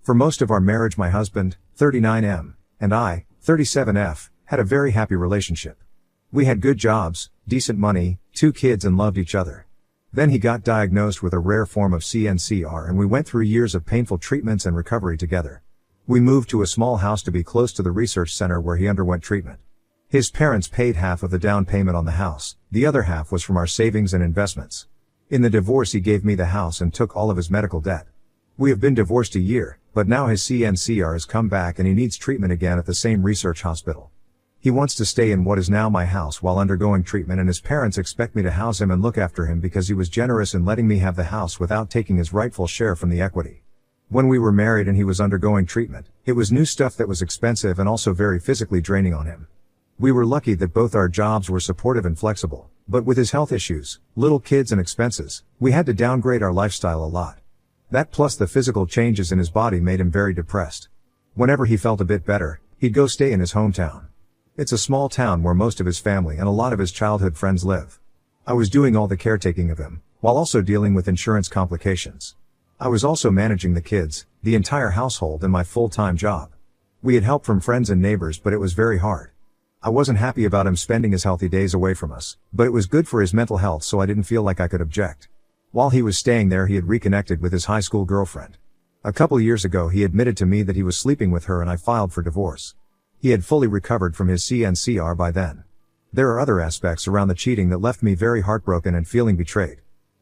For most of our marriage my husband, 39M, and I, 37F, had a very happy relationship. We had good jobs, decent money, 2 kids and loved each other. Then he got diagnosed with a rare form of CNCR and we went through years of painful treatments and recovery together. We moved to a small house to be close to the research center where he underwent treatment. His parents paid half of the down payment on the house, the other half was from our savings and investments. In the divorce he gave me the house and took all of his medical debt. We have been divorced a year, but now his CNCR has come back and he needs treatment again at the same research hospital. He wants to stay in what is now my house while undergoing treatment and his parents expect me to house him and look after him because he was generous in letting me have the house without taking his rightful share from the equity. When we were married and he was undergoing treatment, it was new stuff that was expensive and also very physically draining on him. We were lucky that both our jobs were supportive and flexible, but with his health issues, little kids and expenses, we had to downgrade our lifestyle a lot. That plus the physical changes in his body made him very depressed. Whenever he felt a bit better, he'd go stay in his hometown. It's a small town where most of his family and a lot of his childhood friends live. I was doing all the caretaking of him, while also dealing with insurance complications. I was also managing the kids, the entire household and my full-time job. We had help from friends and neighbors but it was very hard. I wasn't happy about him spending his healthy days away from us, but it was good for his mental health so I didn't feel like I could object. While he was staying there he had reconnected with his high school girlfriend. A couple years ago he admitted to me that he was sleeping with her and I filed for divorce. He had fully recovered from his CNCR by then. There are other aspects around the cheating that left me very heartbroken and feeling betrayed.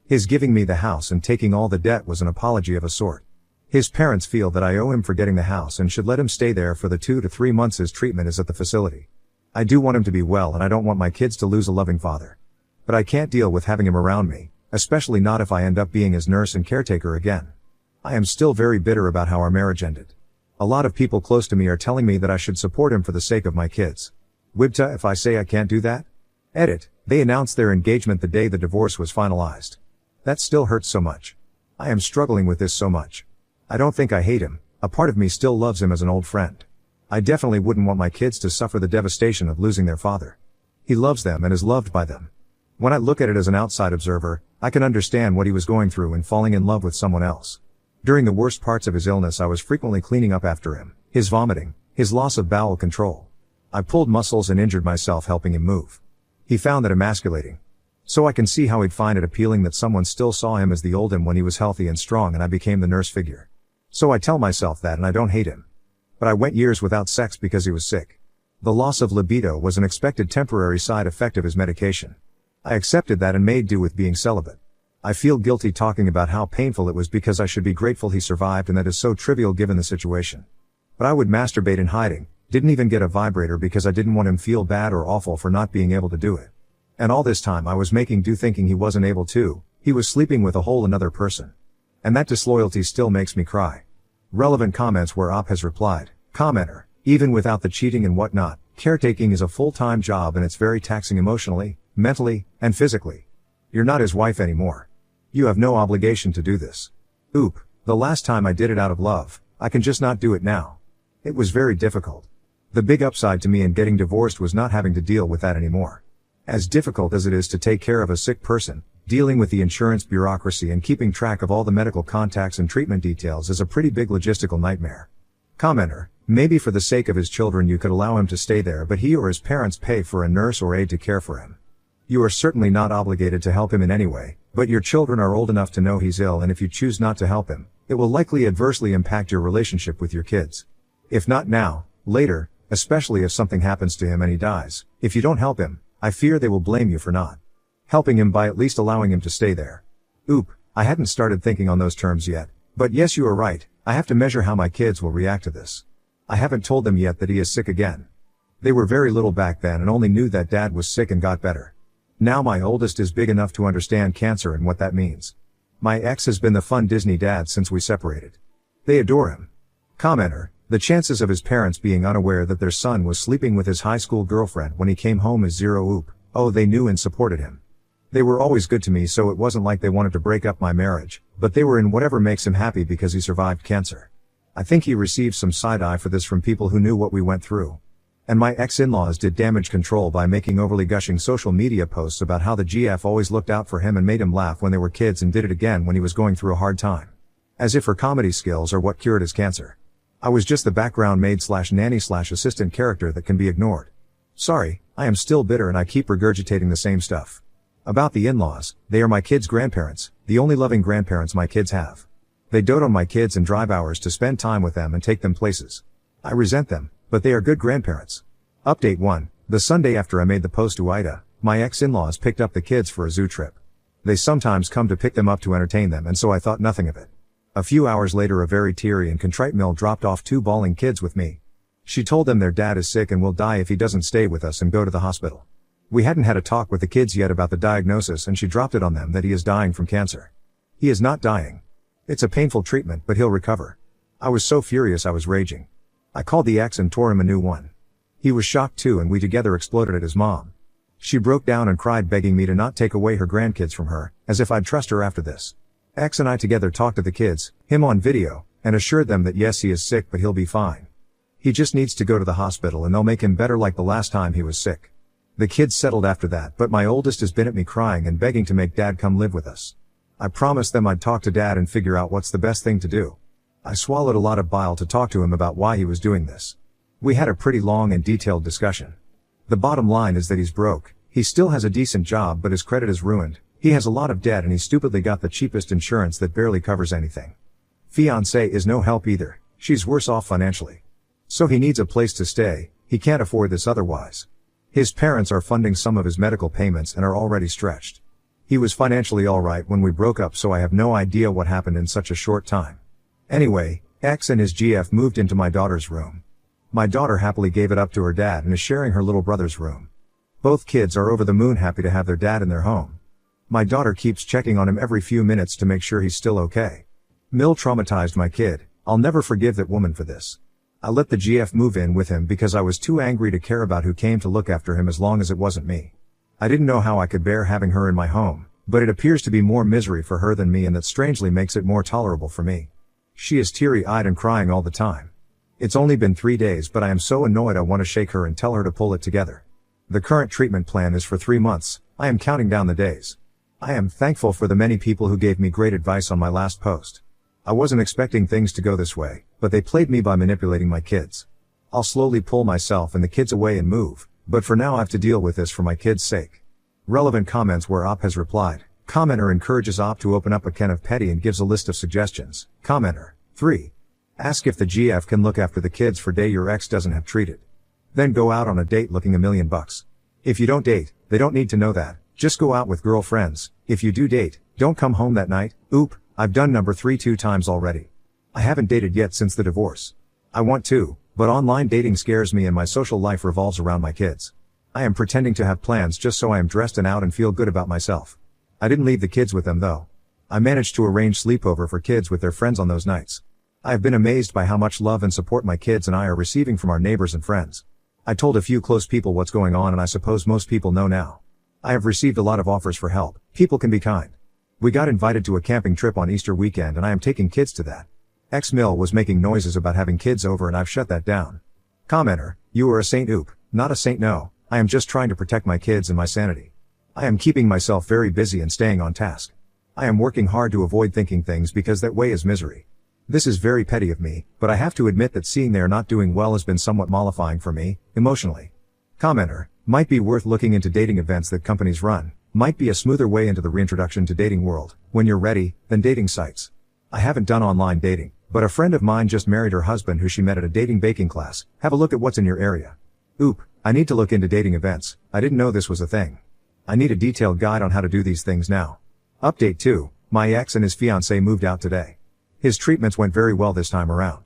His giving me the house and taking all the debt was an apology of a sort. His parents feel that I owe him for getting the house and should let him stay there for the 2 to 3 months his treatment is at the facility. I do want him to be well and I don't want my kids to lose a loving father. But I can't deal with having him around me, especially not if I end up being his nurse and caretaker again. I am still very bitter about how our marriage ended. A lot of people close to me are telling me that I should support him for the sake of my kids. Wibta if I say I can't do that? Edit, they announced their engagement the day the divorce was finalized. That still hurts so much. I am struggling with this so much. I don't think I hate him, a part of me still loves him as an old friend. I definitely wouldn't want my kids to suffer the devastation of losing their father. He loves them and is loved by them. When I look at it as an outside observer, I can understand what he was going through in falling in love with someone else. During the worst parts of his illness I was frequently cleaning up after him, his vomiting, his loss of bowel control. I pulled muscles and injured myself helping him move. He found that emasculating. So I can see how he'd find it appealing that someone still saw him as the old him when he was healthy and strong and I became the nurse figure. So I tell myself that and I don't hate him. But I went years without sex because he was sick. The loss of libido was an expected temporary side effect of his medication. I accepted that and made do with being celibate. I feel guilty talking about how painful it was because I should be grateful he survived and that is so trivial given the situation. But I would masturbate in hiding, didn't even get a vibrator because I didn't want him feel bad or awful for not being able to do it. And all this time I was making do thinking he wasn't able to, he was sleeping with a whole another person. And that disloyalty still makes me cry. Relevant comments where Op has replied, commenter, even without the cheating and whatnot, caretaking is a full-time job and it's very taxing emotionally, mentally, and physically. You're not his wife anymore. You have no obligation to do this. Oop, the last time I did it out of love, I can just not do it now. It was very difficult. The big upside to me in getting divorced was not having to deal with that anymore. As difficult as it is to take care of a sick person, dealing with the insurance bureaucracy and keeping track of all the medical contacts and treatment details is a pretty big logistical nightmare. Commenter, maybe for the sake of his children you could allow him to stay there but he or his parents pay for a nurse or aide to care for him. You are certainly not obligated to help him in any way, but your children are old enough to know he's ill and if you choose not to help him, it will likely adversely impact your relationship with your kids. If not now, later, especially if something happens to him and he dies, if you don't help him, I fear they will blame you for not helping him by at least allowing him to stay there. Oop, I hadn't started thinking on those terms yet, but yes you are right, I have to measure how my kids will react to this. I haven't told them yet that he is sick again. They were very little back then and only knew that dad was sick and got better. Now my oldest is big enough to understand cancer and what that means. My ex has been the fun Disney dad since we separated. They adore him. Commenter, the chances of his parents being unaware that their son was sleeping with his high school girlfriend when he came home is zero. Oop, oh they knew and supported him. They were always good to me so it wasn't like they wanted to break up my marriage, but they were in whatever makes him happy because he survived cancer. I think he received some side-eye for this from people who knew what we went through. And my ex-in-laws did damage control by making overly gushing social media posts about how the GF always looked out for him and made him laugh when they were kids and did it again when he was going through a hard time. As if her comedy skills are what cured his cancer. I was just the background maid/nanny/assistant character that can be ignored. Sorry, I am still bitter and I keep regurgitating the same stuff. About the in-laws, they are my kids' grandparents, the only loving grandparents my kids have. They dote on my kids and drive hours to spend time with them and take them places. I resent them, but they are good grandparents. Update 1. The Sunday after I made the post to Ida, my ex-in-laws picked up the kids for a zoo trip. They sometimes come to pick them up to entertain them, and so I thought nothing of it. A few hours later, a very teary and contrite Mill dropped off 2 bawling kids with me. She told them their dad is sick and will die if he doesn't stay with us and go to the hospital. We hadn't had a talk with the kids yet about the diagnosis, and she dropped it on them that he is dying from cancer. He is not dying. It's a painful treatment, but he'll recover. I was so furious I was raging. I called the ex and tore him a new one. He was shocked too, and we together exploded at his mom. She broke down and cried, begging me to not take away her grandkids from her, as if I'd trust her after this. Ex and I together talked to the kids, him on video, and assured them that yes, he is sick, but he'll be fine. He just needs to go to the hospital and they'll make him better like the last time he was sick. The kids settled after that, but my oldest has been at me crying and begging to make dad come live with us. I promised them I'd talk to dad and figure out what's the best thing to do. I swallowed a lot of bile to talk to him about why he was doing this. We had a pretty long and detailed discussion. The bottom line is that he's broke. He still has a decent job, but his credit is ruined. He has a lot of debt and he stupidly got the cheapest insurance that barely covers anything. Fiancée is no help either. She's worse off financially. So he needs a place to stay. He can't afford this otherwise. His parents are funding some of his medical payments and are already stretched. He was financially alright when we broke up, so I have no idea what happened in such a short time. Anyway, X and his GF moved into my daughter's room. My daughter happily gave it up to her dad and is sharing her little brother's room. Both kids are over the moon happy to have their dad in their home. My daughter keeps checking on him every few minutes to make sure he's still okay. Mill traumatized my kid. I'll never forgive that woman for this. I let the GF move in with him because I was too angry to care about who came to look after him as long as it wasn't me. I didn't know how I could bear having her in my home, but it appears to be more misery for her than me, and that strangely makes it more tolerable for me. She is teary-eyed and crying all the time. It's only been 3 days, but I am so annoyed I want to shake her and tell her to pull it together. The current treatment plan is for 3 months. I am counting down the days. I am thankful for the many people who gave me great advice on my last post. I wasn't expecting things to go this way, but they played me by manipulating my kids. I'll slowly pull myself and the kids away and move, but for now I have to deal with this for my kids' sake. Relevant comments where Op has replied. Commenter encourages Op to open up a can of petty and gives a list of suggestions. Commenter. 3. Ask if the GF can look after the kids for day your ex doesn't have treated. Then go out on a date looking $1,000,000. If you don't date, they don't need to know that. Just go out with girlfriends. If you do date, don't come home that night. Oop, I've done number 3 2 times already. I haven't dated yet since the divorce. I want to, but online dating scares me and my social life revolves around my kids. I am pretending to have plans just so I am dressed and out and feel good about myself. I didn't leave the kids with them though. I managed to arrange sleepover for kids with their friends on those nights. I have been amazed by how much love and support my kids and I are receiving from our neighbors and friends. I told a few close people what's going on, and I suppose most people know now. I have received a lot of offers for help. People can be kind. We got invited to a camping trip on Easter weekend and I am taking kids to that. X-Mill was making noises about having kids over and I've shut that down. Commenter, you are a saint. Oop, not a saint, no. I am just trying to protect my kids and my sanity. I am keeping myself very busy and staying on task. I am working hard to avoid thinking things because that way is misery. This is very petty of me, but I have to admit that seeing they are not doing well has been somewhat mollifying for me, emotionally. Commenter, might be worth looking into dating events that companies run. Might be a smoother way into the reintroduction to dating world, when you're ready, than dating sites. I haven't done online dating, but a friend of mine just married her husband who she met at a dating baking class. Have a look at what's in your area. Oop, I need to look into dating events. I didn't know this was a thing. I need a detailed guide on how to do these things now. Update 2. My ex and his fiancée moved out today. His treatments went very well this time around.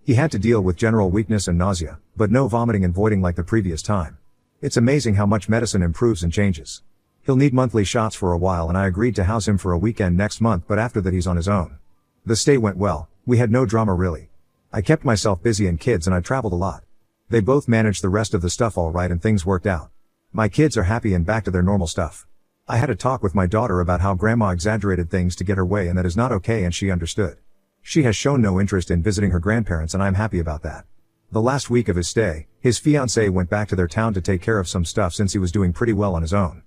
He had to deal with general weakness and nausea, but no vomiting and voiding like the previous time. It's amazing how much medicine improves and changes. He'll need monthly shots for a while, and I agreed to house him for a weekend next month, but after that he's on his own. The stay went well. We had no drama really. I kept myself busy and kids and I traveled a lot. They both managed the rest of the stuff all right and things worked out. My kids are happy and back to their normal stuff. I had a talk with my daughter about how grandma exaggerated things to get her way and that is not okay, and she understood. She has shown no interest in visiting her grandparents and I'm happy about that. The last week of his stay, his fiancée went back to their town to take care of some stuff since he was doing pretty well on his own.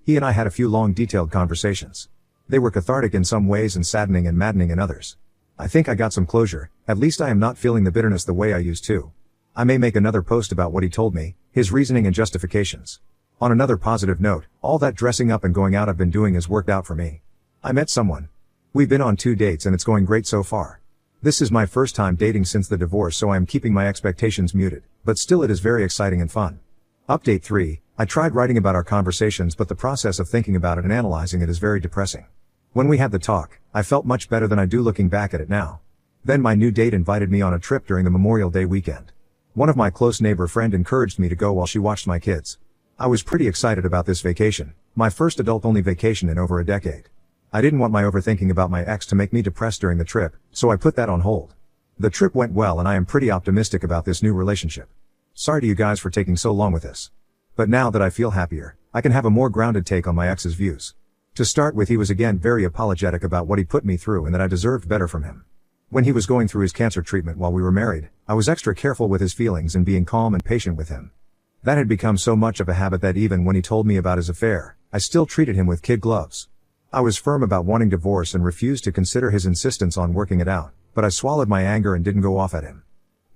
He and I had a few long detailed conversations. They were cathartic in some ways and saddening and maddening in others. I think I got some closure, at least I am not feeling the bitterness the way I used to. I may make another post about what he told me, his reasoning and justifications. On another positive note, all that dressing up and going out I've been doing has worked out for me. I met someone. We've been on 2 dates and it's going great so far. This is my first time dating since the divorce, so I am keeping my expectations muted, but still it is very exciting and fun. Update 3, I tried writing about our conversations, but the process of thinking about it and analyzing it is very depressing. When we had the talk, I felt much better than I do looking back at it now. Then my new date invited me on a trip during the Memorial Day weekend. One of my close neighbor friend encouraged me to go while she watched my kids. I was pretty excited about this vacation, my first adult-only vacation in over a decade. I didn't want my overthinking about my ex to make me depressed during the trip, so I put that on hold. The trip went well and I am pretty optimistic about this new relationship. Sorry to you guys for taking so long with this. But now that I feel happier, I can have a more grounded take on my ex's views. To start with, he was again very apologetic about what he put me through and that I deserved better from him. When he was going through his cancer treatment while we were married, I was extra careful with his feelings and being calm and patient with him. That had become so much of a habit that even when he told me about his affair, I still treated him with kid gloves. I was firm about wanting divorce and refused to consider his insistence on working it out, but I swallowed my anger and didn't go off at him.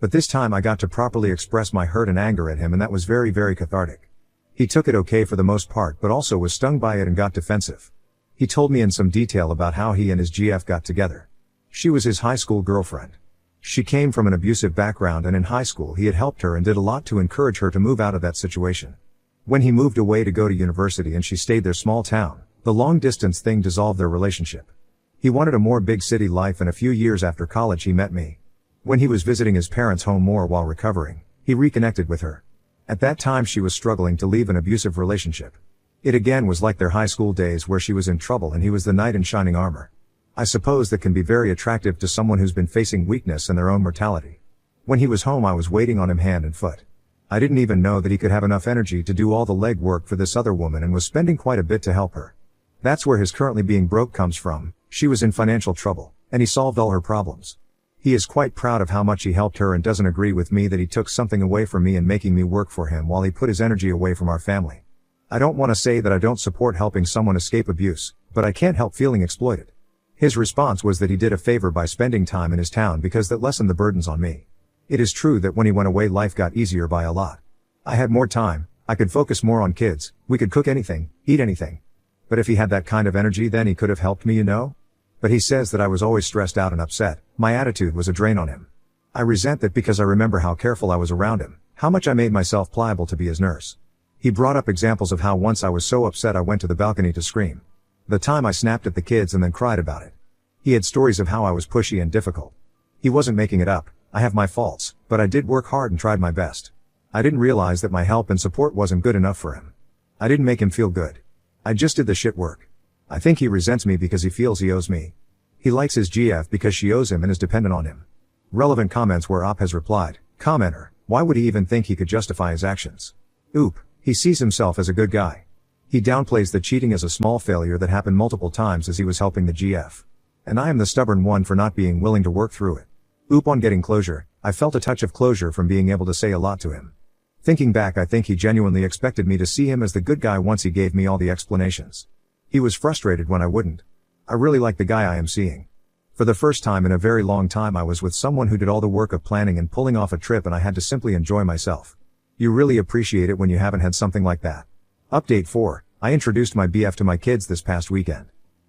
But this time I got to properly express my hurt and anger at him, and that was very, very cathartic. He took it okay for the most part, but also was stung by it and got defensive. He told me in some detail about how he and his GF got together. She was his high school girlfriend. She came from an abusive background, and in high school he had helped her and did a lot to encourage her to move out of that situation. When he moved away to go to university and she stayed their small town, the long-distance thing dissolved their relationship. He wanted a more big city life, and a few years after college he met me. When he was visiting his parents' home more while recovering, he reconnected with her. At that time she was struggling to leave an abusive relationship. It again was like their high school days where she was in trouble and he was the knight in shining armor. I suppose that can be very attractive to someone who's been facing weakness and their own mortality. When he was home I was waiting on him hand and foot. I didn't even know that he could have enough energy to do all the legwork for this other woman and was spending quite a bit to help her. That's where his currently being broke comes from. She was in financial trouble, and he solved all her problems. He is quite proud of how much he helped her and doesn't agree with me that he took something away from me and making me work for him while he put his energy away from our family. I don't want to say that I don't support helping someone escape abuse, but I can't help feeling exploited. His response was that he did a favor by spending time in his town because that lessened the burdens on me. It is true that when he went away life got easier by a lot. I had more time, I could focus more on kids, we could cook anything, eat anything. But if he had that kind of energy then he could have helped me, you know? But he says that I was always stressed out and upset, my attitude was a drain on him. I resent that because I remember how careful I was around him, how much I made myself pliable to be his nurse. He brought up examples of how once I was so upset I went to the balcony to scream. The time I snapped at the kids and then cried about it. He had stories of how I was pushy and difficult. He wasn't making it up, I have my faults, but I did work hard and tried my best. I didn't realize that my help and support wasn't good enough for him. I didn't make him feel good. I just did the shit work. I think he resents me because he feels he owes me. He likes his GF because she owes him and is dependent on him. Relevant comments where Op has replied, commenter, why would he even think he could justify his actions? Oop, he sees himself as a good guy. He downplays the cheating as a small failure that happened multiple times as he was helping the GF. And I am the stubborn one for not being willing to work through it. Oop, on getting closure, I felt a touch of closure from being able to say a lot to him. Thinking back, I think he genuinely expected me to see him as the good guy once he gave me all the explanations. He was frustrated when I wouldn't. I really like the guy I am seeing. For the first time in a very long time I was with someone who did all the work of planning and pulling off a trip, and I had to simply enjoy myself. You really appreciate it when you haven't had something like that. Update 4, I introduced my BF to my kids this past weekend.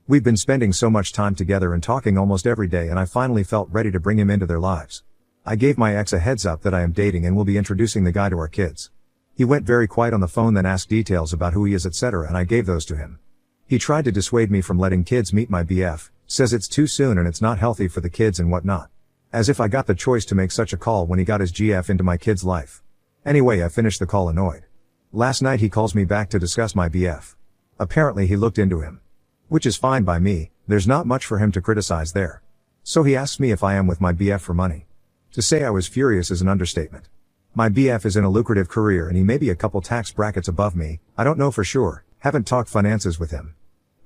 We've been spending so much time together and talking almost every day, and I finally felt ready to bring him into their lives. I gave my ex a heads up that I am dating and will be introducing the guy to our kids. He went very quiet on the phone, then asked details about who he is, etc., and I gave those to him. He tried to dissuade me from letting kids meet my BF, says it's too soon and it's not healthy for the kids and whatnot. As if I got the choice to make such a call when he got his GF into my kid's life. Anyway, I finished the call annoyed. Last night he calls me back to discuss my BF. Apparently he looked into him. Which is fine by me, there's not much for him to criticize there. So he asks me if I am with my BF for money. To say I was furious is an understatement. My BF is in a lucrative career and he may be a couple tax brackets above me, I don't know for sure, haven't talked finances with him.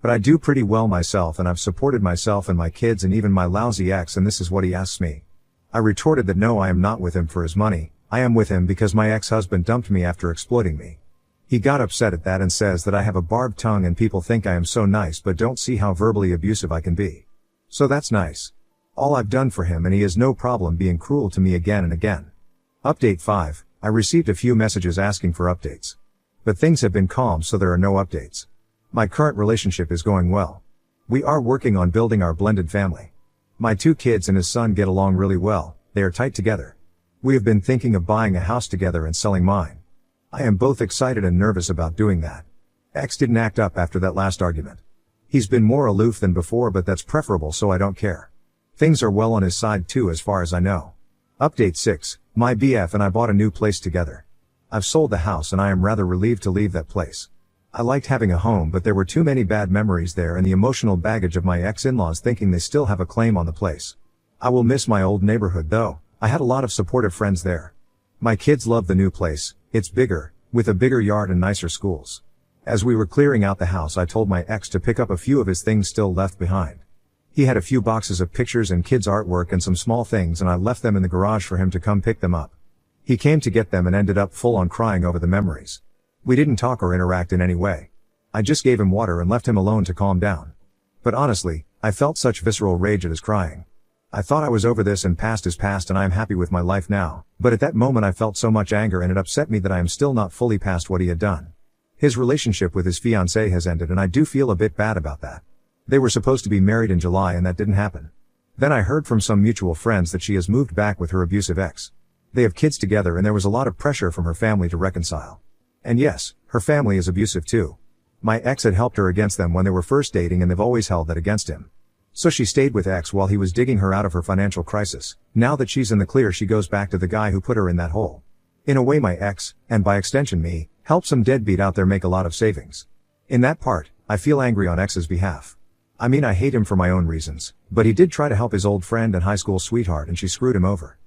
But I do pretty well myself and I've supported myself and my kids and even my lousy ex, and this is what he asks me. I retorted that no, I am not with him for his money, I am with him because my ex-husband dumped me after exploiting me. He got upset at that and says that I have a barbed tongue and people think I am so nice but don't see how verbally abusive I can be. So that's nice. All I've done for him and he has no problem being cruel to me again and again. Update 5, I received a few messages asking for updates. But things have been calm so there are no updates. My current relationship is going well. We are working on building our blended family. My 2 kids and his son get along really well, they are tight together. We have been thinking of buying a house together and selling mine. I am both excited and nervous about doing that. Ex didn't act up after that last argument. He's been more aloof than before but that's preferable so I don't care. Things are well on his side too as far as I know. Update 6, my BF and I bought a new place together. I've sold the house and I am rather relieved to leave that place. I liked having a home but there were too many bad memories there and the emotional baggage of my ex-in-laws thinking they still have a claim on the place. I will miss my old neighborhood though, I had a lot of supportive friends there. My kids love the new place, it's bigger, with a bigger yard and nicer schools. As we were clearing out the house I told my ex to pick up a few of his things still left behind. He had a few boxes of pictures and kids' artwork and some small things and I left them in the garage for him to come pick them up. He came to get them and ended up full on crying over the memories. We didn't talk or interact in any way. I just gave him water and left him alone to calm down. But honestly, I felt such visceral rage at his crying. I thought I was over this and past is past and I am happy with my life now, but at that moment I felt so much anger and it upset me that I am still not fully past what he had done. His relationship with his fiancée has ended and I do feel a bit bad about that. They were supposed to be married in July and that didn't happen. Then I heard from some mutual friends that she has moved back with her abusive ex. They have kids together and there was a lot of pressure from her family to reconcile. And yes, her family is abusive too. My ex had helped her against them when they were first dating and they've always held that against him. So she stayed with ex while he was digging her out of her financial crisis. Now that she's in the clear she goes back to the guy who put her in that hole. In a way my ex, and by extension me, helped some deadbeat out there make a lot of savings. In that part, I feel angry on ex's behalf. I mean I hate him for my own reasons, but he did try to help his old friend and high school sweetheart and she screwed him over.